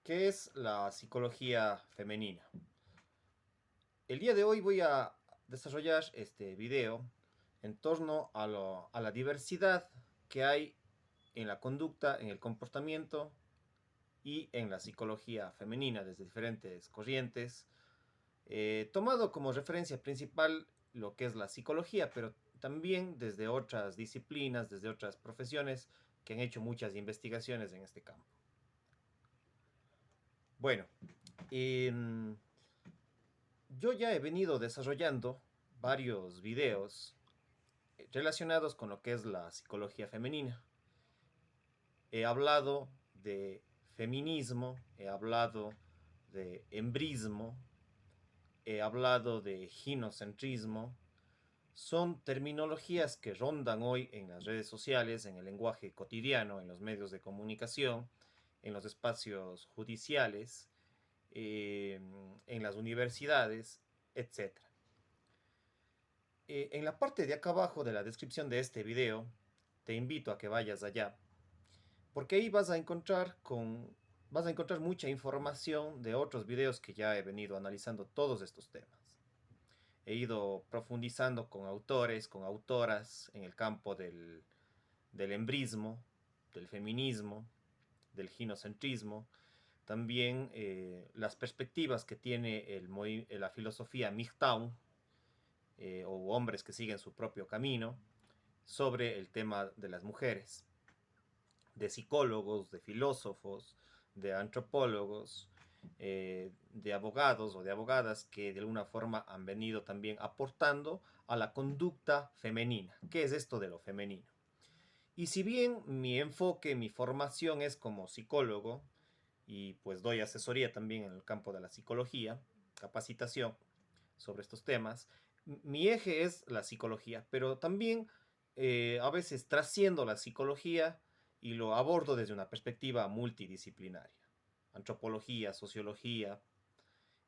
¿Qué es la psicología femenina? El día de hoy voy a desarrollar este video en torno a la diversidad que hay en la conducta, en el comportamiento y en la psicología femenina desde diferentes corrientes, tomado como referencia principal lo que es la psicología, pero también desde otras disciplinas, desde otras profesiones que han hecho muchas investigaciones en este campo. Bueno, em, yo ya he venido desarrollando varios videos relacionados con lo que es la psicología femenina. He hablado de feminismo, he hablado de embrismo, he hablado de ginocentrismo. Son terminologías que rondan hoy en las redes sociales, en el lenguaje cotidiano, en los medios de comunicación, en los espacios judiciales, en las universidades, etcétera. En la parte de acá abajo de la descripción de este video, te invito a que vayas allá, porque ahí vas a encontrar mucha información de otros videos que ya he venido analizando todos estos temas. He ido profundizando con autores, con autoras en el campo del embrismo, del feminismo, del ginocentrismo, también las perspectivas que tiene la filosofía MGTOW, o hombres que siguen su propio camino, sobre el tema de las mujeres, de psicólogos, de filósofos, de antropólogos, de abogados o de abogadas que de alguna forma han venido también aportando a la conducta femenina. ¿Qué es esto de lo femenino? Y si bien mi enfoque, mi formación es como psicólogo, y pues doy asesoría también en el campo de la psicología, capacitación sobre estos temas, mi eje es la psicología, pero también a veces trasciendo la psicología y lo abordo desde una perspectiva multidisciplinaria. Antropología, sociología,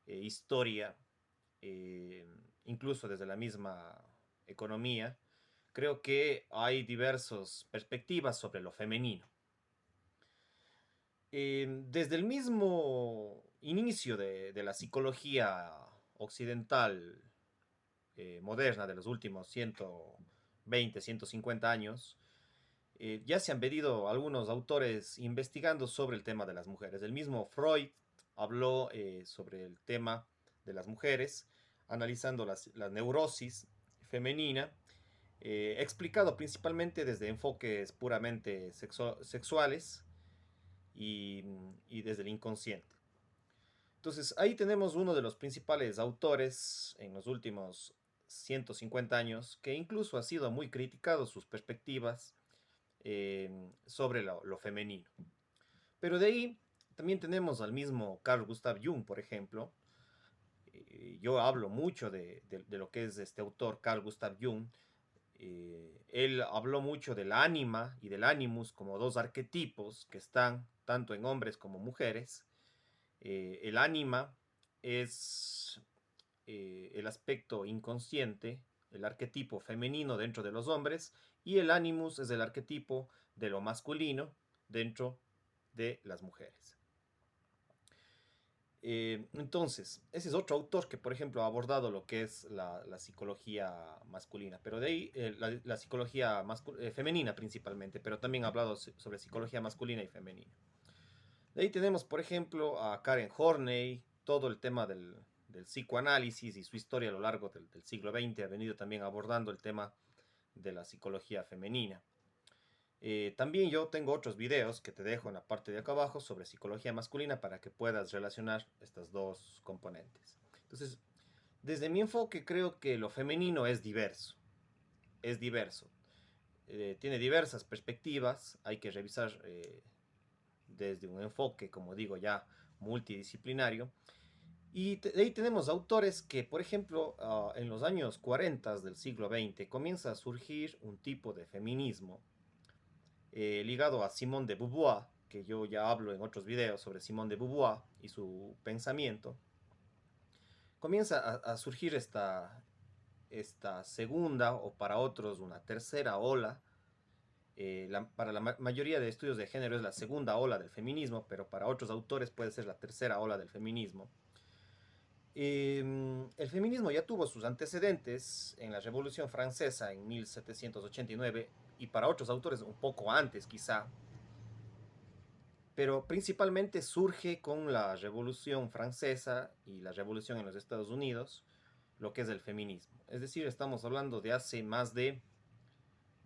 historia, eh, incluso desde la misma economía. Creo que hay diversas perspectivas sobre lo femenino. Desde el mismo inicio de la psicología occidental moderna de los últimos 120, 150 años, ya se han venido algunos autores investigando sobre el tema de las mujeres. El mismo Freud habló sobre el tema de las mujeres, analizando la neurosis femenina, explicado principalmente desde enfoques puramente sexuales y, y desde el inconsciente. Entonces ahí tenemos uno de los principales autores en los últimos 150 años que incluso ha sido muy criticado sus perspectivas sobre lo femenino. Pero de ahí también tenemos al mismo Carl Gustav Jung, por ejemplo. Yo hablo mucho de lo que es este autor Carl Gustav Jung. Él habló mucho del ánima y del animus como dos arquetipos que están tanto en hombres como mujeres. El ánima es el aspecto inconsciente, el arquetipo femenino dentro de los hombres, y el animus es el arquetipo de lo masculino dentro de las mujeres. Entonces, ese es otro autor que, por ejemplo, ha abordado lo que es la psicología masculina, pero de ahí la psicología femenina principalmente, pero también ha hablado sobre psicología masculina y femenina. De ahí tenemos, por ejemplo, a Karen Horney, todo el tema del psicoanálisis y su historia a lo largo del siglo XX ha venido también abordando el tema de la psicología femenina. También yo tengo otros videos que te dejo en la parte de acá abajo sobre psicología masculina para que puedas relacionar estas dos componentes. Entonces, desde mi enfoque creo que lo femenino es diverso, es diverso. Tiene diversas perspectivas, hay que revisar desde un enfoque, como digo, ya multidisciplinario. Y de ahí tenemos autores que, por ejemplo, en los años 40 del siglo XX comienza a surgir un tipo de feminismo ligado a Simone de Beauvoir, que yo ya hablo en otros videos sobre Simone de Beauvoir y su pensamiento. Comienza a surgir esta segunda o para otros una tercera ola Para la mayoría de estudios de género es la segunda ola del feminismo, pero para otros autores puede ser la tercera ola del feminismo. El feminismo ya tuvo sus antecedentes en la Revolución Francesa en 1789 y para otros autores un poco antes quizá, pero principalmente surge con la Revolución Francesa y la Revolución en los Estados Unidos, lo que es el feminismo. Es decir, estamos hablando de hace más de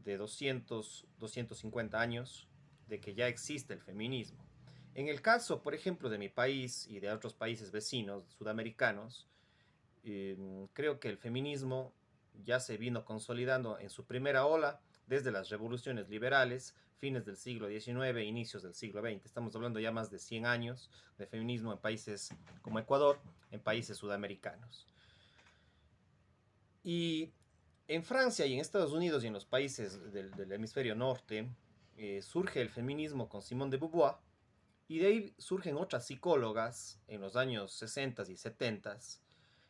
250 años de que ya existe el feminismo. En el caso, por ejemplo, de mi país y de otros países vecinos sudamericanos, creo que el feminismo ya se vino consolidando en su primera ola desde las revoluciones liberales, fines del siglo XIX, inicios del siglo XX. Estamos hablando ya más de 100 años de feminismo en países como Ecuador, en países sudamericanos. Y en Francia y en Estados Unidos y en los países del hemisferio norte surge el feminismo con Simone de Beauvoir y de ahí surgen otras psicólogas en los años 60 y 70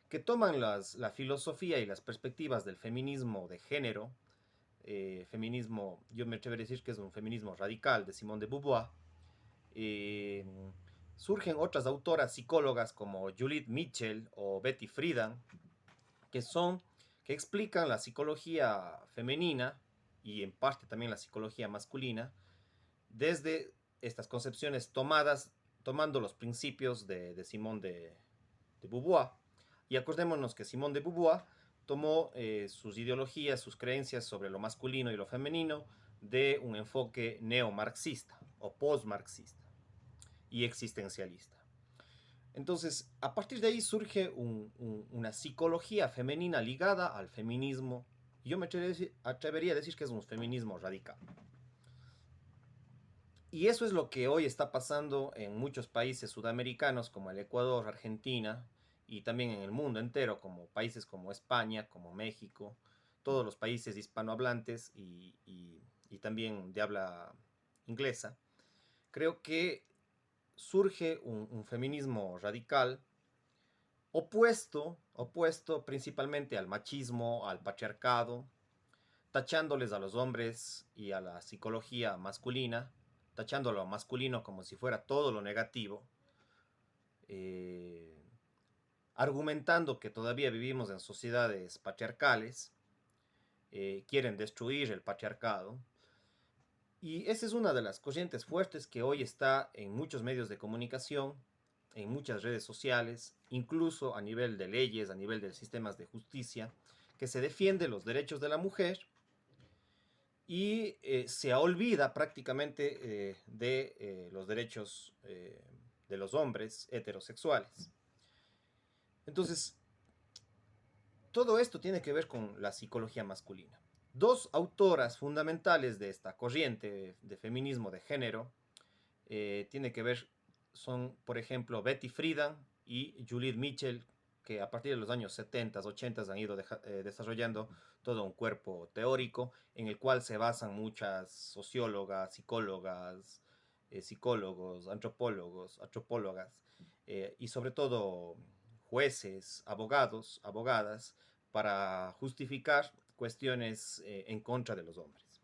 que toman la filosofía y las perspectivas del feminismo de género, feminismo, yo me atrevería a decir que es un feminismo radical de Simone de Beauvoir. eh, Surgen otras autoras psicólogas como Judith Mitchell o Betty Friedan, que son, que explican la psicología femenina y en parte también la psicología masculina desde estas concepciones tomando los principios de Simone de Beauvoir. Y acordémonos que Simone de Beauvoir tomó sus ideologías, sus creencias sobre lo masculino y lo femenino de un enfoque neomarxista o postmarxista y existencialista. Entonces, a partir de ahí surge una psicología femenina ligada al feminismo. Yo me atrevería a decir que es un feminismo radical. Y eso es lo que hoy está pasando en muchos países sudamericanos como el Ecuador, Argentina y también en el mundo entero, como países como España, como México, todos los países hispanohablantes y también de habla inglesa. Creo que surge un feminismo radical opuesto principalmente al machismo, al patriarcado, tachándoles a los hombres y a la psicología masculina, tachando lo masculino como si fuera todo lo negativo, eh, argumentando que todavía vivimos en sociedades patriarcales, quieren destruir el patriarcado. Y esa es una de las corrientes fuertes que hoy está en muchos medios de comunicación, en muchas redes sociales, incluso a nivel de leyes, a nivel de sistemas de justicia, que se defiende los derechos de la mujer y se olvida prácticamente de los derechos de los hombres heterosexuales. Entonces, todo esto tiene que ver con la psicología masculina. Dos autoras fundamentales de esta corriente de feminismo de género tiene que ver, son por ejemplo Betty Friedan y Judith Mitchell, que a partir de los años 70, 80 han ido desarrollando todo un cuerpo teórico en el cual se basan muchas sociólogas, psicólogas, psicólogos, antropólogas y sobre todo jueces, abogados, abogadas, para justificar cuestiones en contra de los hombres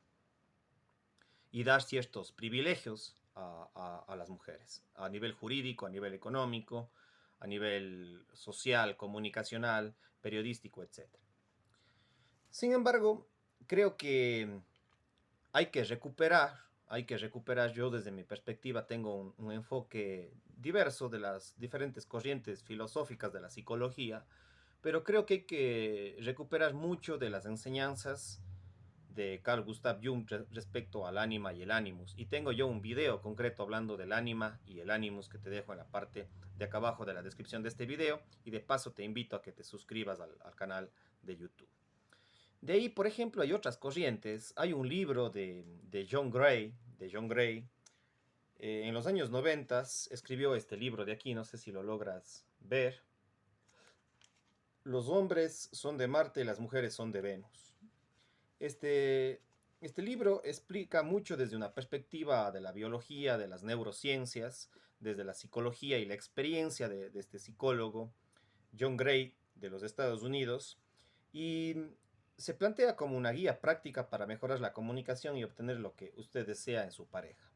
y dar ciertos privilegios a las mujeres, a nivel jurídico, a nivel económico, a nivel social, comunicacional, periodístico, etc. Sin embargo, creo que hay que recuperar, yo desde mi perspectiva tengo un enfoque diverso de las diferentes corrientes filosóficas de la psicología, pero creo que hay que recuperar mucho de las enseñanzas de Carl Gustav Jung respecto al ánima y el animus. Y tengo yo un video concreto hablando del ánima y el animus que te dejo en la parte de acá abajo de la descripción de este video. Y de paso te invito a que te suscribas al canal de YouTube. De ahí, por ejemplo, hay otras corrientes. Hay un libro de John Gray, en los años 90 escribió este libro de aquí, no sé si lo logras ver. Los hombres son de Marte y las mujeres son de Venus. Este, este libro explica mucho desde una perspectiva de la biología, de las neurociencias, desde la psicología y la experiencia de este psicólogo, John Gray, de los Estados Unidos. Y se plantea como una guía práctica para mejorar la comunicación y obtener lo que usted desea en su pareja.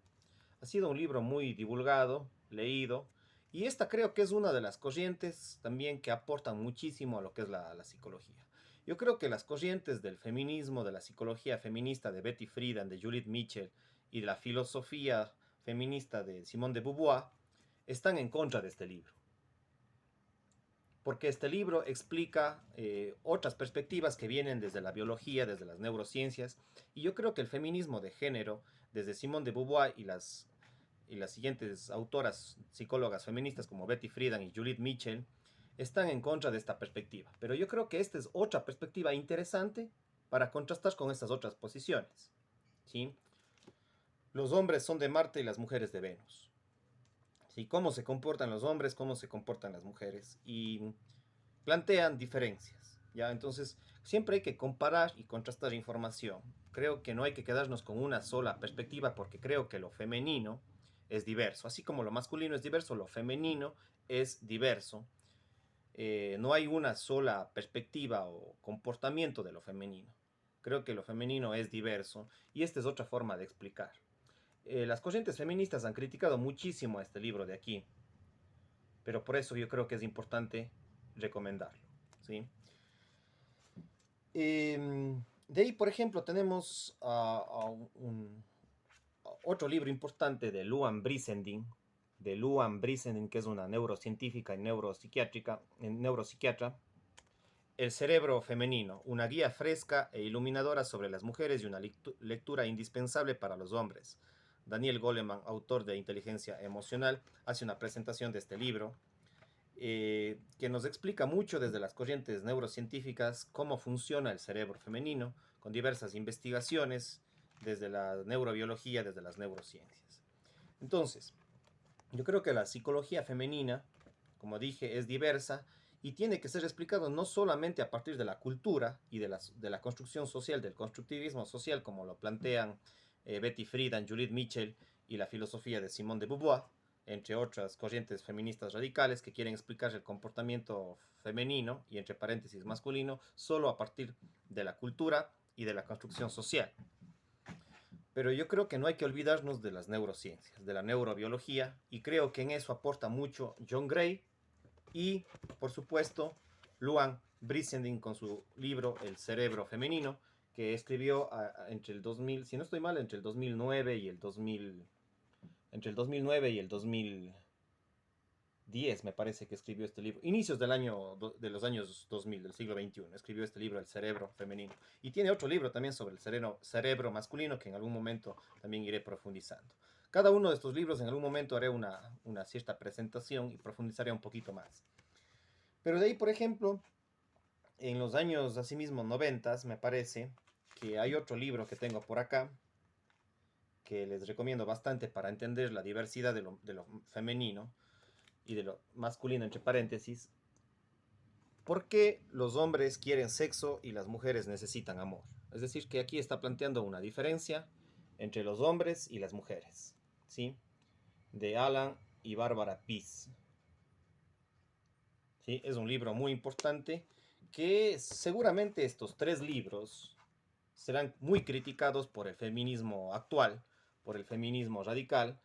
Ha sido un libro muy divulgado, leído, y esta creo que es una de las corrientes también que aportan muchísimo a lo que es la psicología. Yo creo que las corrientes del feminismo, de la psicología feminista de Betty Friedan, de Judith Mitchell y de la filosofía feminista de Simone de Beauvoir están en contra de este libro. Porque este libro explica otras perspectivas que vienen desde la biología, desde las neurociencias, y yo creo que el feminismo de género, desde Simone de Beauvoir y las siguientes autoras psicólogas feministas como Betty Friedan y Judith Mitchell, están en contra de esta perspectiva. Pero yo creo que esta es otra perspectiva interesante para contrastar con estas otras posiciones. ¿Sí? Los hombres son de Marte y las mujeres de Venus. ¿Sí? Cómo se comportan los hombres, cómo se comportan las mujeres. Y plantean diferencias. ¿Ya? Entonces, siempre hay que comparar y contrastar información. Creo que no hay que quedarnos con una sola perspectiva porque creo que lo femenino es diverso. Así como lo masculino es diverso, lo femenino es diverso. No hay una sola perspectiva o comportamiento de lo femenino. Creo que lo femenino es diverso y esta es otra forma de explicar. Las corrientes feministas han criticado muchísimo a este libro de aquí, pero por eso yo creo que es importante recomendarlo. ¿Sí? De ahí, por ejemplo, tenemos otro libro importante de Luan Brisending, que es una neurocientífica y neuropsiquiatra, El cerebro femenino, una guía fresca e iluminadora sobre las mujeres y una lectura indispensable para los hombres. Daniel Goleman, autor de Inteligencia Emocional, hace una presentación de este libro que nos explica mucho desde las corrientes neurocientíficas cómo funciona el cerebro femenino, con diversas investigaciones desde la neurobiología, desde las neurociencias. Entonces, yo creo que la psicología femenina, como dije, es diversa y tiene que ser explicado no solamente a partir de la cultura y de la construcción social, del constructivismo social, como lo plantean Betty Friedan, Judith Mitchell y la filosofía de Simone de Beauvoir, entre otras corrientes feministas radicales que quieren explicar el comportamiento femenino y entre paréntesis masculino solo a partir de la cultura y de la construcción social. Pero yo creo que no hay que olvidarnos de las neurociencias, de la neurobiología, y creo que en eso aporta mucho John Gray y, por supuesto, Luan Brisending con su libro El cerebro femenino, que escribió entre el 2000, si no estoy mal, entre el 2009 y el 2000, entre el 2009 y el 2010 me parece que escribió este libro, inicios de los años 2000, del siglo XXI, escribió este libro El cerebro femenino. Y tiene otro libro también sobre el cerebro masculino que en algún momento también iré profundizando. Cada uno de estos libros en algún momento haré una cierta presentación y profundizaré un poquito más. Pero de ahí, por ejemplo, en los años asimismo 90 me parece que hay otro libro que tengo por acá que les recomiendo bastante para entender la diversidad de lo femenino y de lo masculino, entre paréntesis. ¿Por qué los hombres quieren sexo y las mujeres necesitan amor? Es decir, que aquí está planteando una diferencia entre los hombres y las mujeres, ¿sí? De Alan y Bárbara Pease. ¿Sí? Es un libro muy importante que seguramente estos tres libros serán muy criticados por el feminismo actual, por el feminismo radical,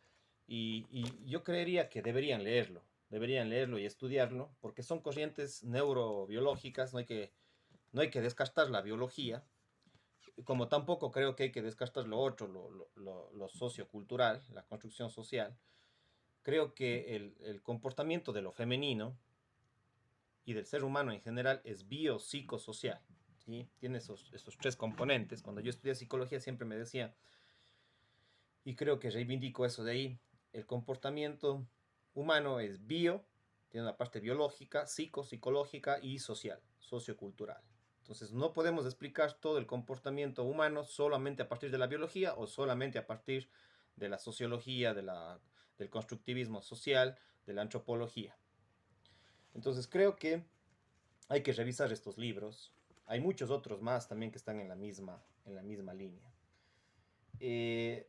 y yo creería que deberían leerlo y estudiarlo, porque son corrientes neurobiológicas, no hay que descartar la biología, como tampoco creo que hay que descartar lo otro, lo sociocultural, la construcción social. Creo que el comportamiento de lo femenino y del ser humano en general es biopsicosocial. ¿Sí? Tiene esos tres componentes. Cuando yo estudié psicología siempre me decía, y creo que reivindico eso de ahí, el comportamiento humano es bio, tiene una parte biológica, psicológica y social, sociocultural. Entonces no podemos explicar todo el comportamiento humano solamente a partir de la biología o solamente a partir de la sociología, del constructivismo social, de la antropología. Entonces creo que hay que revisar estos libros. Hay muchos otros más también que están en la misma línea. Eh,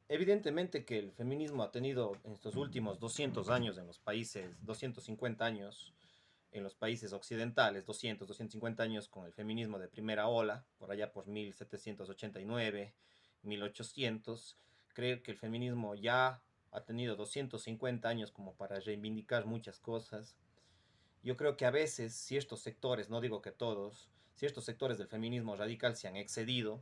Evidentemente que el feminismo ha tenido en estos últimos 200 años en los países, 250 años, en los países occidentales, 250 años con el feminismo de primera ola, por allá por 1789, 1800. Creo que el feminismo ya ha tenido 250 años como para reivindicar muchas cosas. Yo creo que a veces ciertos sectores, no digo que todos, ciertos sectores del feminismo radical se han excedido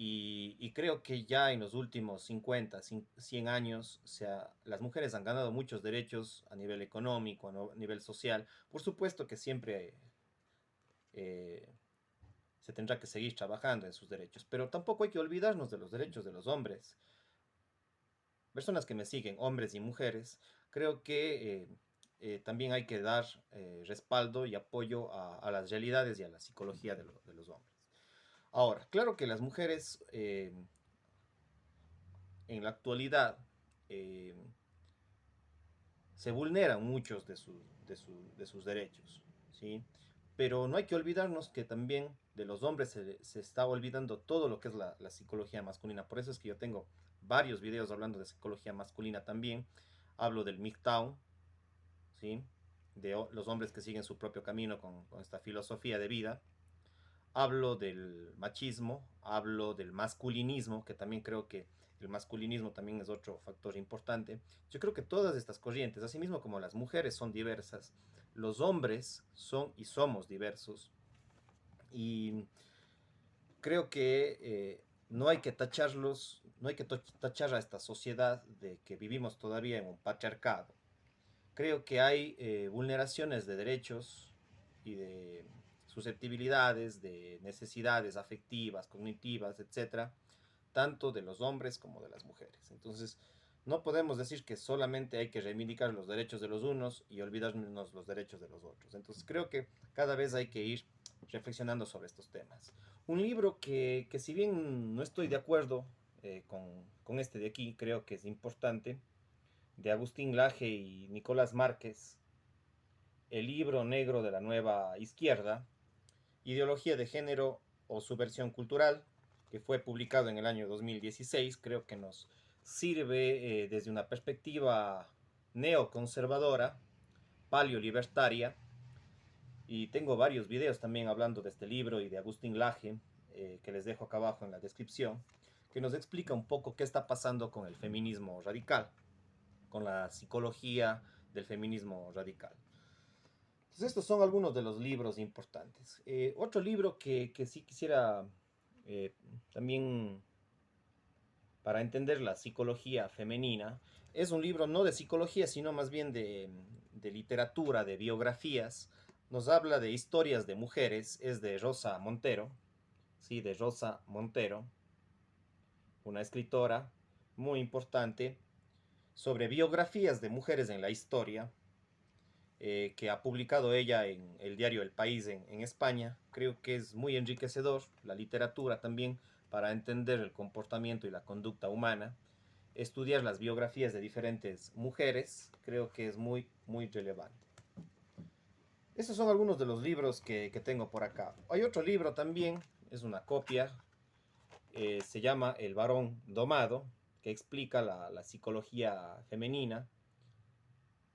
y creo que ya en los últimos 50, 100 años, o sea, las mujeres han ganado muchos derechos a nivel económico, a nivel social. Por supuesto que siempre eh, se tendrá que seguir trabajando en sus derechos, pero tampoco hay que olvidarnos de los derechos de los hombres. Personas que me siguen, hombres y mujeres, creo que también hay que dar respaldo y apoyo a las realidades y a la psicología de los hombres. Ahora, claro que las mujeres en la actualidad eh, se vulneran muchos de sus derechos, ¿sí? Pero no hay que olvidarnos que también de los hombres se está olvidando todo lo que es la psicología masculina. Por eso es que yo tengo varios videos hablando de psicología masculina también. Hablo del MGTOW, ¿sí? De los hombres que siguen su propio camino con esta filosofía de vida. Hablo del machismo, hablo del masculinismo, que también creo que el masculinismo también es otro factor importante. Yo creo que todas estas corrientes, así mismo como las mujeres son diversas, los hombres son y somos diversos. Y creo que no hay que tacharlos, no hay que tachar a esta sociedad de que vivimos todavía en un patriarcado. Creo que hay vulneraciones de derechos y de susceptibilidades, de necesidades afectivas, cognitivas, etcétera, tanto de los hombres como de las mujeres. Entonces, no podemos decir que solamente hay que reivindicar los derechos de los unos y olvidarnos los derechos de los otros. Entonces, creo que cada vez hay que ir reflexionando sobre estos temas. Un libro que si bien no estoy de acuerdo con este de aquí, creo que es importante, de Agustín Laje y Nicolás Márquez, El libro negro de la nueva izquierda, Ideología de género o subversión cultural, que fue publicado en el año 2016, creo que nos sirve desde una perspectiva neoconservadora, paleolibertaria, y tengo varios videos también hablando de este libro y de Agustín Laje, que les dejo acá abajo en la descripción, que nos explica un poco qué está pasando con el feminismo radical, con la psicología del feminismo radical. Entonces, estos son algunos de los libros importantes. Otro libro que sí quisiera eh, también para entender la psicología femenina es un libro no de psicología, sino más bien de literatura, de biografías. Nos habla de historias de mujeres, es de Rosa Montero, sí, de Rosa Montero, una escritora muy importante, sobre biografías de mujeres en la historia, que ha publicado ella en el diario El País en España. Creo que es muy enriquecedor la literatura también para entender el comportamiento y la conducta humana. Estudiar las biografías de diferentes mujeres creo que es muy, muy relevante. Esos son algunos de los libros que tengo por acá. Hay otro libro también, es una copia, se llama El varón domado, que explica la psicología femenina,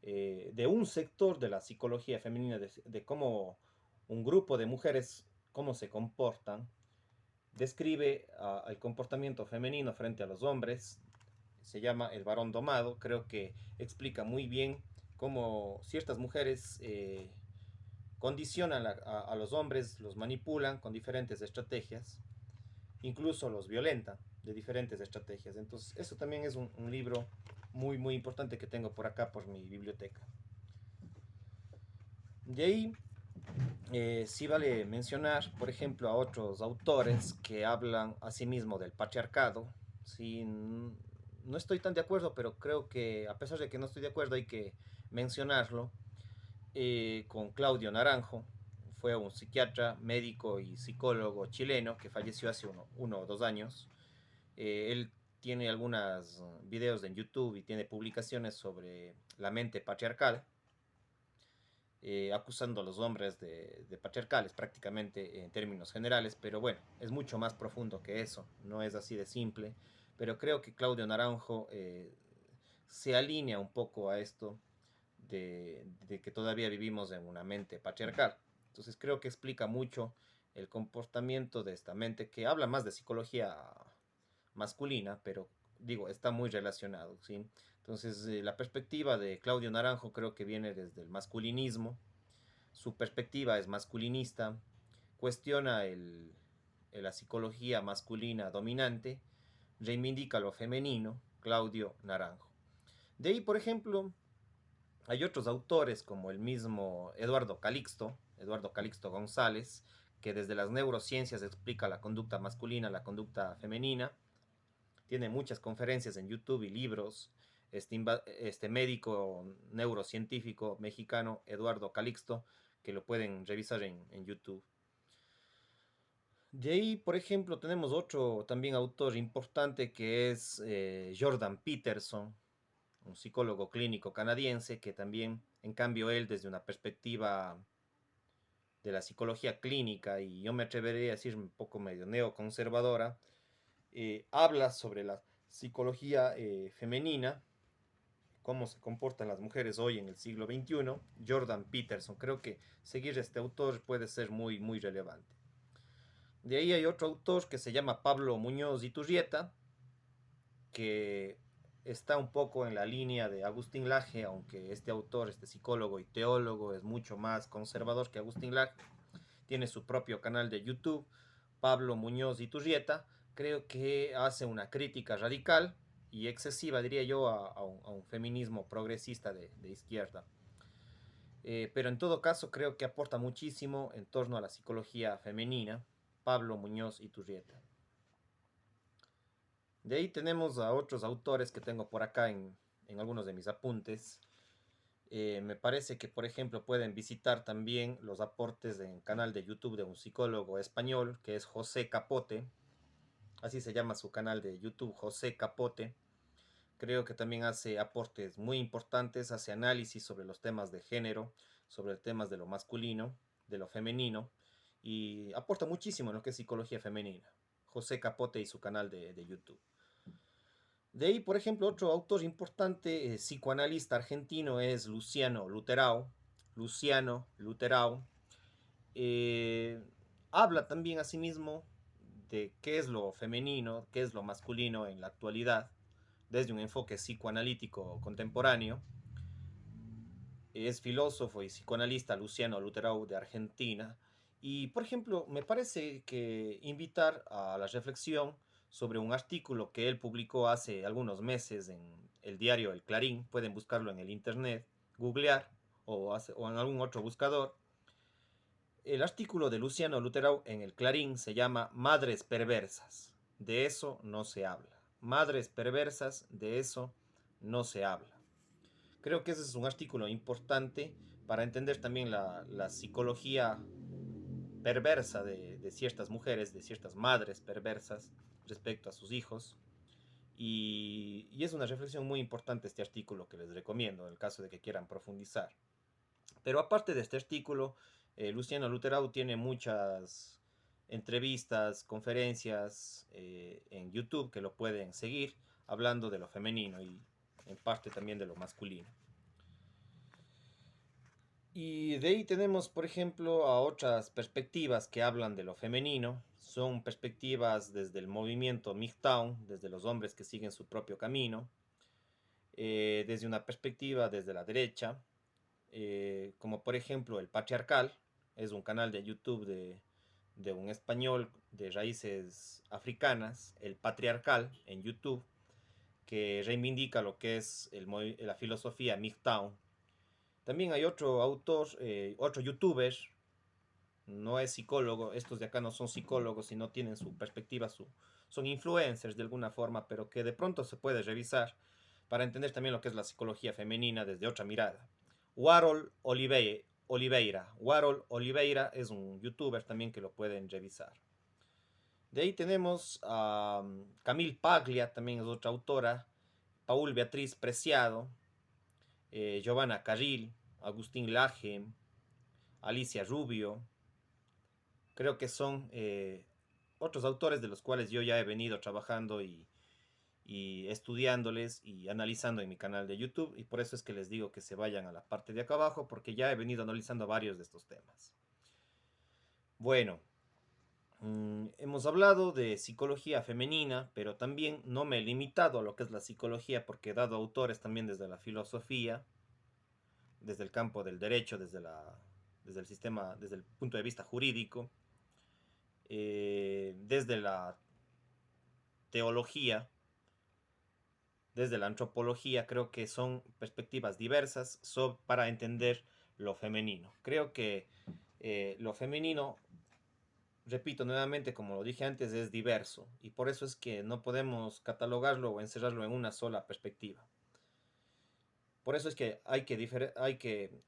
de un sector de la psicología femenina, de cómo un grupo de mujeres, cómo se comportan, describe el comportamiento femenino frente a los hombres, se llama El varón domado, creo que explica muy bien cómo ciertas mujeres condicionan a los hombres, los manipulan con diferentes estrategias, incluso los violentan de diferentes estrategias. Entonces, eso también es un libro muy, muy importante que tengo por acá, por mi biblioteca. De ahí, sí vale mencionar, por ejemplo, a otros autores que hablan asimismo del patriarcado. Sí, no estoy tan de acuerdo, pero creo que a pesar de que no estoy de acuerdo hay que mencionarlo. Con Claudio Naranjo, fue un psiquiatra, médico y psicólogo chileno que falleció hace uno o 2 años. Él tiene algunos videos en YouTube y tiene publicaciones sobre la mente patriarcal, acusando a los hombres de patriarcales prácticamente en términos generales, pero bueno, es mucho más profundo que eso, no es así de simple, pero creo que Claudio Naranjo se alinea un poco a esto de que todavía vivimos en una mente patriarcal. Entonces creo que explica mucho el comportamiento de esta mente, que habla más de psicología masculina, pero digo, está muy relacionado, ¿sí? Entonces, la perspectiva de Claudio Naranjo creo que viene desde el masculinismo, su perspectiva es masculinista, cuestiona la psicología masculina dominante, reivindica lo femenino, Claudio Naranjo. De ahí, por ejemplo, hay otros autores como el mismo Eduardo Calixto González, que desde las neurociencias explica la conducta masculina, la conducta femenina. Tiene muchas conferencias en YouTube y libros. Este médico neurocientífico mexicano, Eduardo Calixto, que lo pueden revisar en YouTube. De ahí, por ejemplo, tenemos otro también autor importante que es Jordan Peterson, un psicólogo clínico canadiense que también, en cambio, él desde una perspectiva de la psicología clínica, y yo me atrevería a decir un poco medio neoconservadora, habla sobre la psicología femenina, cómo se comportan las mujeres hoy en el siglo XXI. Jordan Peterson, creo que seguir este autor puede ser muy, muy relevante. De ahí hay otro autor que se llama Pablo Muñoz Iturrieta, que está un poco en la línea de Agustín Laje, aunque este autor, este psicólogo y teólogo, es mucho más conservador que Agustín Laje. Tiene su propio canal de YouTube, Pablo Muñoz Iturrieta. Creo que hace una crítica radical y excesiva, diría yo, a un feminismo progresista de izquierda. Pero en todo caso creo que aporta muchísimo en torno a la psicología femenina, Pablo Muñoz Iturrieta. De ahí tenemos a otros autores que tengo por acá en algunos de mis apuntes. Me parece que, por ejemplo, pueden visitar también los aportes en canal de YouTube de un psicólogo español que es José Capote. Así se llama su canal de YouTube, José Capote. Creo que también hace aportes muy importantes, hace análisis sobre los temas de género, sobre temas de lo masculino, de lo femenino, y aporta muchísimo en lo que es psicología femenina. José Capote y su canal de YouTube. De ahí, por ejemplo, otro autor importante, psicoanalista argentino, es Luciano Luterau. Luciano Luterau eh, habla también asimismo de qué es lo femenino, qué es lo masculino en la actualidad, desde un enfoque psicoanalítico contemporáneo. Es filósofo y psicoanalista Luciano Luterau de Argentina. Y, por ejemplo, me parece que invitar a la reflexión sobre un artículo que él publicó hace algunos meses en el diario El Clarín, pueden buscarlo en el internet, googlear o en algún otro buscador. El artículo de Luciano Luterau en El Clarín se llama Madres perversas, de eso no se habla. Madres perversas, de eso no se habla. Creo que ese es un artículo importante para entender también la psicología perversa de ciertas mujeres, de ciertas madres perversas respecto a sus hijos. Y es una reflexión muy importante este artículo que les recomiendo en el caso de que quieran profundizar. Pero aparte de este artículo, Luciano Luterau tiene muchas entrevistas, conferencias en YouTube que lo pueden seguir hablando de lo femenino y en parte también de lo masculino. Y de ahí tenemos, por ejemplo, a otras perspectivas que hablan de lo femenino. Son perspectivas desde el movimiento MGTOW, desde los hombres que siguen su propio camino, desde una perspectiva desde la derecha, como por ejemplo el Patriarcal, es un canal de YouTube de un español de raíces africanas, el Patriarcal en YouTube, que reivindica lo que es la filosofía MGTOW. También hay otro autor, otro youtuber, no es psicólogo, estos de acá no son psicólogos, sino tienen su perspectiva, son influencers de alguna forma, pero que de pronto se puede revisar para entender también lo que es la psicología femenina desde otra mirada. Warhol Oliveira. Warhol Oliveira es un youtuber también que lo pueden revisar. De ahí tenemos a Camille Paglia, también es otra autora, Paul Beatriz Preciado, Giovanna Carril, Agustín Laje, Alicia Rubio. Creo que son otros autores de los cuales yo ya he venido trabajando y y estudiándoles y analizando en mi canal de YouTube. Y por eso es que les digo que se vayan a la parte de acá abajo, porque ya he venido analizando varios de estos temas. Bueno, hemos hablado de psicología femenina, pero también no me he limitado a lo que es la psicología, porque he dado autores también desde la filosofía, desde el campo del derecho, desde el sistema, desde el punto de vista jurídico, desde la teología, desde la antropología. Creo que son perspectivas diversas para entender lo femenino. Creo que lo femenino, repito nuevamente, como lo dije antes, es diverso y por eso es que no podemos catalogarlo o encerrarlo en una sola perspectiva. Por eso es que hay que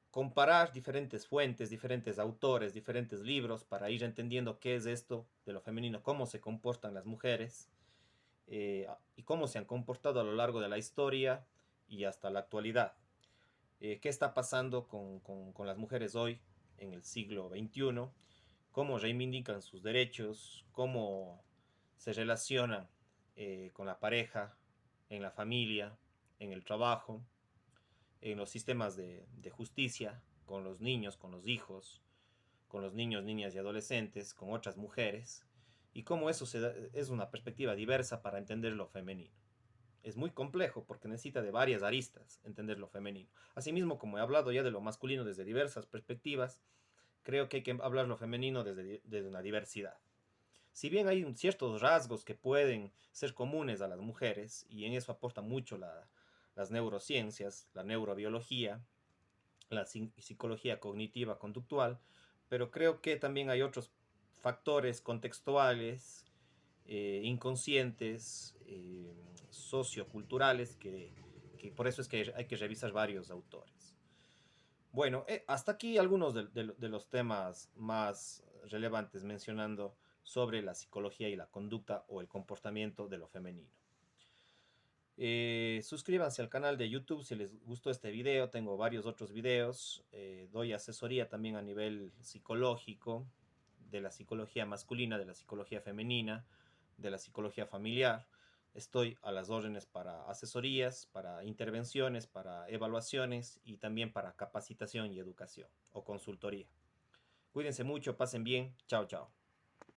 comparar diferentes fuentes, diferentes autores, diferentes libros para ir entendiendo qué es esto de lo femenino, cómo se comportan las mujeres y cómo se han comportado a lo largo de la historia y hasta la actualidad. ¿Qué está pasando con las mujeres hoy en el siglo XXI? ¿Cómo reivindican sus derechos? ¿Cómo se relacionan con la pareja, en la familia, en el trabajo, en los sistemas de justicia, con los niños, con los hijos, con los niños, niñas y adolescentes, con otras mujeres? Y cómo eso es una perspectiva diversa para entender lo femenino. Es muy complejo porque necesita de varias aristas entender lo femenino. Asimismo, como he hablado ya de lo masculino desde diversas perspectivas, creo que hay que hablar lo femenino desde una diversidad. Si bien hay ciertos rasgos que pueden ser comunes a las mujeres, y en eso aporta mucho las neurociencias, la neurobiología, la psicología cognitiva conductual, pero creo que también hay otros factores contextuales, inconscientes, socioculturales, que por eso es que hay que revisar varios autores. Bueno, hasta aquí algunos de los temas más relevantes mencionando sobre la psicología y la conducta o el comportamiento de lo femenino. Suscríbanse al canal de YouTube si les gustó este video. Tengo varios otros videos. Doy asesoría también a nivel psicológico, de la psicología masculina, de la psicología femenina, de la psicología familiar. Estoy a las órdenes para asesorías, para intervenciones, para evaluaciones y también para capacitación y educación o consultoría. Cuídense mucho, pasen bien. Chao, chao.